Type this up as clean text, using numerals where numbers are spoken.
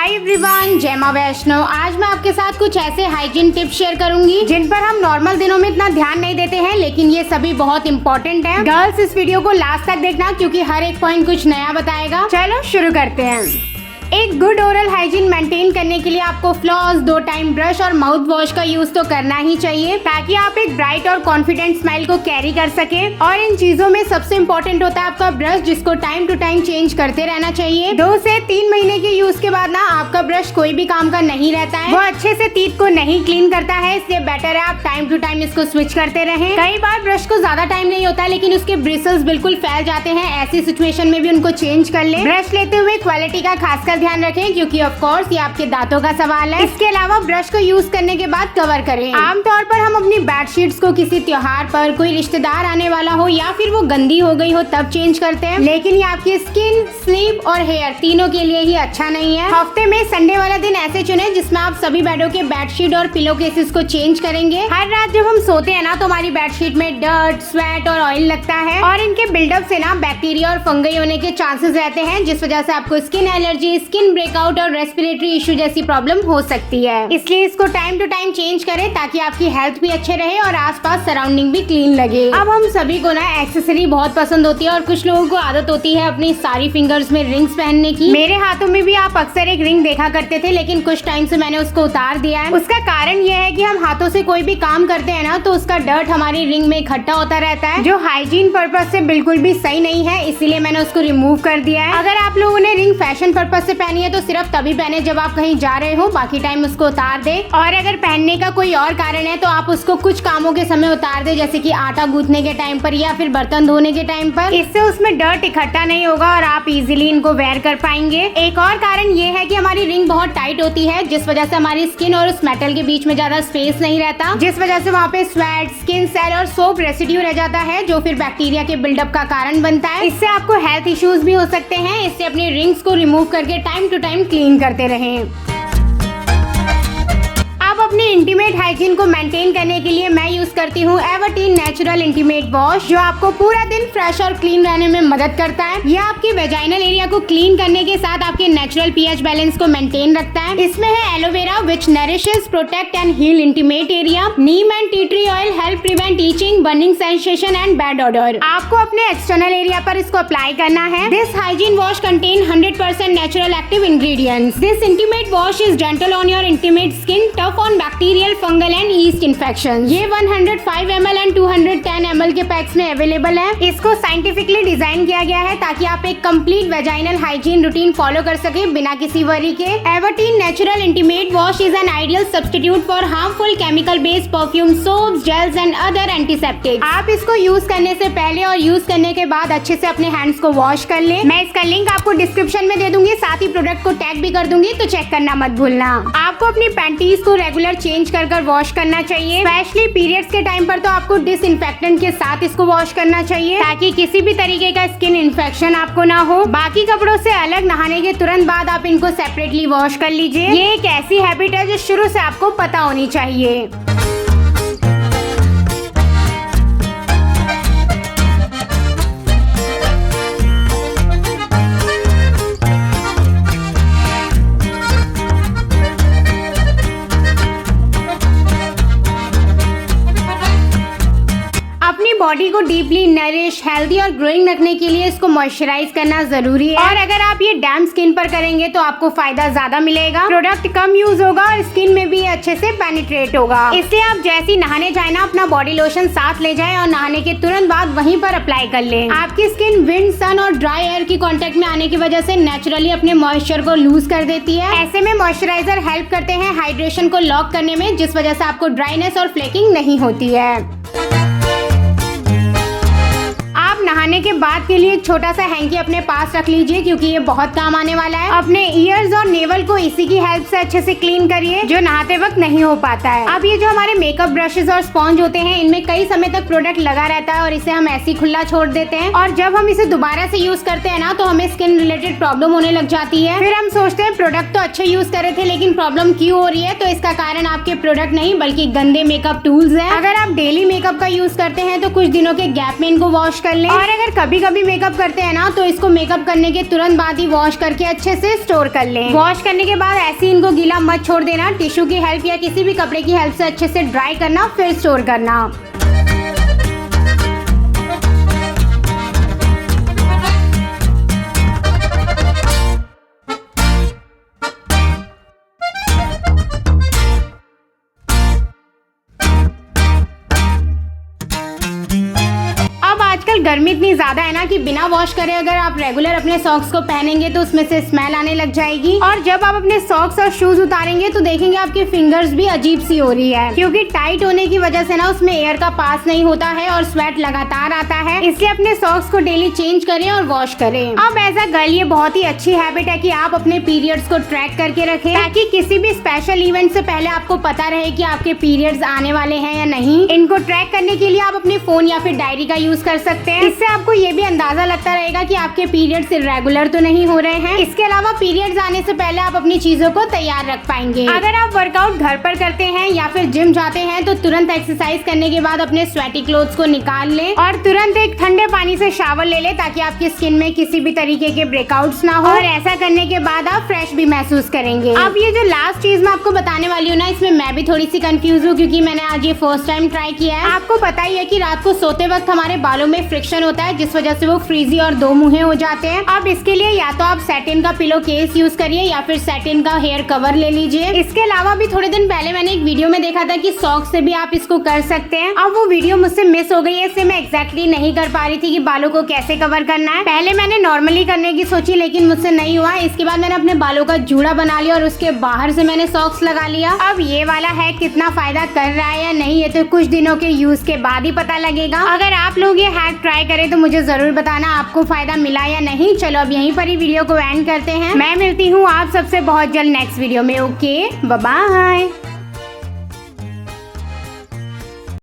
Hi everyone, जय मां वैष्णव। आज मैं आपके साथ कुछ ऐसे हाइजीन टिप्स शेयर करूंगी जिन पर हम नॉर्मल दिनों में इतना ध्यान नहीं देते हैं, लेकिन ये सभी बहुत इंपॉर्टेंट है। गर्ल्स, इस वीडियो को लास्ट तक देखना क्योंकि हर एक पॉइंट कुछ नया बताएगा। चलो शुरू करते हैं। एक गुड ओरल हाइजीन मेंटेन करने के लिए आपको फ्लॉस, 2 टाइम ब्रश और माउथ वॉश का यूज तो करना ही चाहिए ताकि आप एक ब्राइट और कॉन्फिडेंट स्माइल को कैरी कर सके। और इन चीजों में सबसे इम्पोर्टेंट होता है आपका ब्रश, जिसको टाइम टू टाइम चेंज करते रहना चाहिए। 2 से 3 महीने के यूज के बाद ना आपका ब्रश कोई भी काम का नहीं रहता है, वो अच्छे से टीथ को नहीं क्लीन करता है। इसलिए बेटर है आप टाइम टू टाइम इसको स्विच करते रहें। कई बार ब्रश को ज्यादा टाइम नहीं होता लेकिन उसके ब्रिसल्स बिल्कुल फैल जाते हैं। ऐसी सिचुएशन में भी उनको चेंज कर ले। ब्रश लेते हुए क्वालिटी का खासकर ध्यान रखें क्योंकि ऑफ कोर्स ये आपके दांतों का सवाल है। इसके अलावा ब्रश को यूज करने के बाद कवर करें। आमतौर पर हम अपनी बेडशीट्स को किसी त्योहार पर, कोई रिश्तेदार आने वाला हो या फिर वो गंदी हो गई हो तब चेंज करते हैं, लेकिन ये आपकी स्किन, स्लीप और हेयर तीनों के लिए ही अच्छा नहीं है। हफ्ते में संडे वाला दिन ऐसे चुने जिसमें आप सभी बेडों के बेडशीट और पिलो केसेस को चेंज करेंगे। हर रात जब हम सोते हैं ना तो हमारी बेडशीट में डर्ट, स्वेट और ऑयल लगता है और इनके बिल्डअप से ना बैक्टीरिया और फंगई होने के चांसेस रहते हैं, जिस वजह से आपको स्किन एलर्जी, स्किन ब्रेकआउट और रेस्पिरेटरी इशू जैसी प्रॉब्लम हो सकती है। इसलिए इसको टाइम टू टाइम चेंज करें ताकि आपकी हेल्थ भी अच्छे रहे और आसपास सराउंडिंग भी क्लीन लगे। अब हम सभी को ना एक्सेसरी बहुत पसंद होती है और कुछ लोगों को आदत होती है अपनी सारी फिंगर्स में रिंग्स पहनने की। मेरे हाथों में भी आप अक्सर एक रिंग देखा करते थे, लेकिन कुछ टाइम से मैंने उसको उतार दिया है। उसका कारण ये है कि हम हाथों से कोई भी काम करते हैं ना तो उसका डर्ट हमारी रिंग में इकट्ठा होता रहता है, जो हाइजीन पर्पज से बिल्कुल भी सही नहीं है। इसीलिए मैंने उसको रिमूव कर दिया है। अगर आप लोगों ने रिंग फैशन पर्पज से पहनी है तो सिर्फ तभी पहने जब आप कहीं जा रहे हो, बाकी टाइम उसको उतार दे। और अगर पहनने का कोई और कारण है तो आप उसको कुछ कामों के समय उतार दे, जैसे कि आटा गूंथने के टाइम पर या फिर बर्तन धोने के टाइम पर। इससे उसमें डर्ट इकट्ठा नहीं होगा और आप इजीली इनको वेयर कर पाएंगे। एक और कारण ये है कि हमारी रिंग बहुत टाइट होती है, जिस वजह से हमारी स्किन और उस मेटल के बीच में ज्यादा स्पेस नहीं रहता, जिस वजह से वहाँ पे स्वेट, स्किन सेल और सोप रेसिड्यू रह जाता है, जो फिर बैक्टीरिया के बिल्डअप का कारण बनता है। इससे आपको हेल्थ इश्यूज भी हो सकते हैं। इससे अपनी रिंग्स को रिमूव करके टाइम टू टाइम क्लीन करते रहें। अब अपनी इंटीमेट हाइजीन को मेंटेन करने के लिए मैं यूज करती हूँ एवरटीन नेचुरल इंटीमेट वॉश, जो आपको पूरा दिन फ्रेश और क्लीन रहने में मदद करता है। यह आपके वेजाइनल एरिया को क्लीन करने के साथ आपके नेचुरल पीएच बैलेंस को मेंटेन रखता है। इसमें है aloe vera which nourishes, protect and heal intimate area. Neem and tea tree oil help prevent itching, burning sensation and bad odour. आपको अपने एक्सटर्नल एरिया पर इसको अप्लाई करना है। This hygiene wash content 100% natural active ingredients. This intimate wash is gentle on your intimate skin, tough on bacterial, fungal and yeast infection. ये 105 ml and 210 ml के PACS में available है। इसको scientifically design किया गया है ताकि आप एक complete vaginal hygiene routine follow कर सके बिना किसी वरी के। Everteen natural intimate wash is an ideal substitute for harmful chemical based perfume, soaps, gels and other antiseptic. आप इसको यूज करने से पहले और यूज करने के बाद अच्छे से अपने हैंड्स को वॉश कर ले। मैं इसका लिंक आपको डिस्क्रिप्शन में दे दूंगी, साथ ही प्रोडक्ट को टैग भी कर दूंगी, तो चेक करना मत भूलना। आपको अपनी पैंटीज को रेगुलर चेंज कर वॉश करना चाहिए। स्पेशली पीरियड्स के टाइम पर तो आपको डिसइंफेक्टेंट के साथ इसको वॉश करना चाहिए ताकि किसी भी तरीके का स्किन इन्फेक्शन आपको ना हो। बाकी कपड़ों से अलग नहाने के तुरंत बाद आप इनको सेपरेटली वॉश कर लीजिए। ये एक ऐसी हैबिट है जो शुरू से आपको पता होनी चाहिए। अपनी बॉडी को डीपली नरिश, हेल्दी और ग्रोइंग रखने के लिए इसको मॉइस्चराइज करना जरूरी है। और अगर आप ये डैम्प स्किन पर करेंगे तो आपको फायदा ज्यादा मिलेगा। प्रोडक्ट कम यूज होगा और स्किन में भी अच्छे से पेनिट्रेट होगा। इसलिए आप जैसे नहाने जाए ना, अपना बॉडी लोशन साथ ले जाएं और नहाने के तुरंत बाद वहीं पर अप्लाई कर लें। आपकी स्किन विंड, सन और ड्राई एयर की कांटेक्ट में आने की वजह से नेचुरली अपने मॉइस्चर को लूज कर देती है। ऐसे में मॉइस्चराइजर हेल्प करते हैं हाइड्रेशन को लॉक करने में, जिस वजह से आपको ड्राइनेस और फ्लेकिंग नहीं होती है। नहाने के बाद के लिए एक छोटा सा हैंकी अपने पास रख लीजिए क्योंकि ये बहुत काम आने वाला है। अपने ईयर्स और नेवल को इसी की हेल्प से अच्छे से क्लीन करिए, जो नहाते वक्त नहीं हो पाता है। अब ये जो हमारे मेकअप ब्रशेस और स्पॉन्ज होते हैं, इनमें कई समय तक प्रोडक्ट लगा रहता है और इसे हम ऐसे ही खुला छोड़ देते हैं। और जब हम इसे दोबारा से यूज करते हैं ना तो हमें स्किन रिलेटेड प्रॉब्लम होने लग जाती है। फिर हम सोचते हैं प्रोडक्ट तो अच्छे यूज कर रहे थे लेकिन प्रॉब्लम क्यों हो रही है। तो इसका कारण आपके प्रोडक्ट नहीं बल्कि गंदे मेकअप टूल्स हैं। अगर आप डेली मेकअप का यूज करते हैं तो कुछ दिनों के गैप में इनको वॉश कर लें और अगर कभी कभी मेकअप करते हैं ना तो इसको मेकअप करने के तुरंत बाद ही वॉश करके अच्छे से स्टोर कर लें। वॉश करने के बाद ऐसे ही इनको गीला मत छोड़ देना, टिश्यू की हेल्प या किसी भी कपड़े की हेल्प से अच्छे से ड्राई करना फिर स्टोर करना। आजकल गर्मी इतनी ज्यादा है ना कि बिना वॉश करे अगर आप रेगुलर अपने सॉक्स को पहनेंगे तो उसमें से स्मेल आने लग जाएगी। और जब आप अपने सॉक्स और शूज उतारेंगे तो देखेंगे आपके फिंगर्स भी अजीब सी हो रही है, क्योंकि टाइट होने की वजह से ना उसमें एयर का पास नहीं होता है और स्वेट लगातार आता है। इसलिए अपने सॉक्स को डेली चेंज करें और वॉश करें। अब एज अ गर्ल ये बहुत ही अच्छी हैबिट है कि आप अपने पीरियड्स को ट्रैक करके रखें, ताकि किसी भी स्पेशल इवेंट से पहले आपको पता रहे कि आपके पीरियड्स आने वाले हैं या नहीं। इनको ट्रैक करने के लिए आप अपने फोन या फिर डायरी का यूज कर सकते हैं। इससे आपको ये भी अंदाजा लगता रहेगा कि आपके पीरियड्स इरेगुलर तो नहीं हो रहे हैं। इसके अलावा पीरियड्स आने से पहले आप अपनी चीजों को तैयार रख पाएंगे। अगर आप वर्कआउट घर पर करते हैं या फिर जिम जाते हैं तो तुरंत एक्सरसाइज करने के बाद अपने स्वेटी क्लोथ्स को निकाल लें और तुरंत एक ठंडे पानी से शावर ले लें, ताकि आपकी स्किन में किसी भी तरीके के ब्रेकआउट्स ना हो। और ऐसा करने के बाद आप फ्रेश भी महसूस करेंगे। अब ये जो लास्ट चीज मैं आपको बताने वाली हूँ ना, इसमें मैं भी थोड़ी सी कंफ्यूज हूँ, क्योंकि मैंने आज ये फर्स्ट टाइम ट्राई किया है। आपको पता ही है कि रात को सोते वक्त हमारे बालों में फ्रिक्शन होता है, जिस वजह से वो फ्रीजी और दो मुहे हो जाते हैं। अब इसके लिए या तो आप सैटिन का पिलो केस यूज करिए या फिर सैटिन का हेयर कवर ले लीजिए। इसके अलावा भी थोड़े दिन पहले मैंने एक वीडियो में देखा था कि सॉक्स से भी आप इसको कर सकते हैं। अब वो वीडियो मुझसे मिस हो गई है, इससे मैं एग्जैक्टली नहीं कर पा रही थी कि बालों को कैसे कवर करना है। पहले मैंने नॉर्मली करने की सोची, लेकिन मुझसे नहीं हुआ। इसके बाद मैंने अपने बालों का जूड़ा बना लिया और उसके बाहर से मैंने सॉक्स लगा लिया। अब ये वाला है कितना फायदा कर रहा है या नहीं, ये तो कुछ दिनों के यूज के बाद ही पता लगेगा। अगर आप लोग ये हैक ट्राई करें तो मुझे जरूर बताना आपको फायदा मिला या नहीं। चलो अब यहीं पर ही वीडियो को एंड करते हैं। मैं मिलती हूँ आप सबसे बहुत जल्द नेक्स्ट वीडियो में। Okay, bye bye.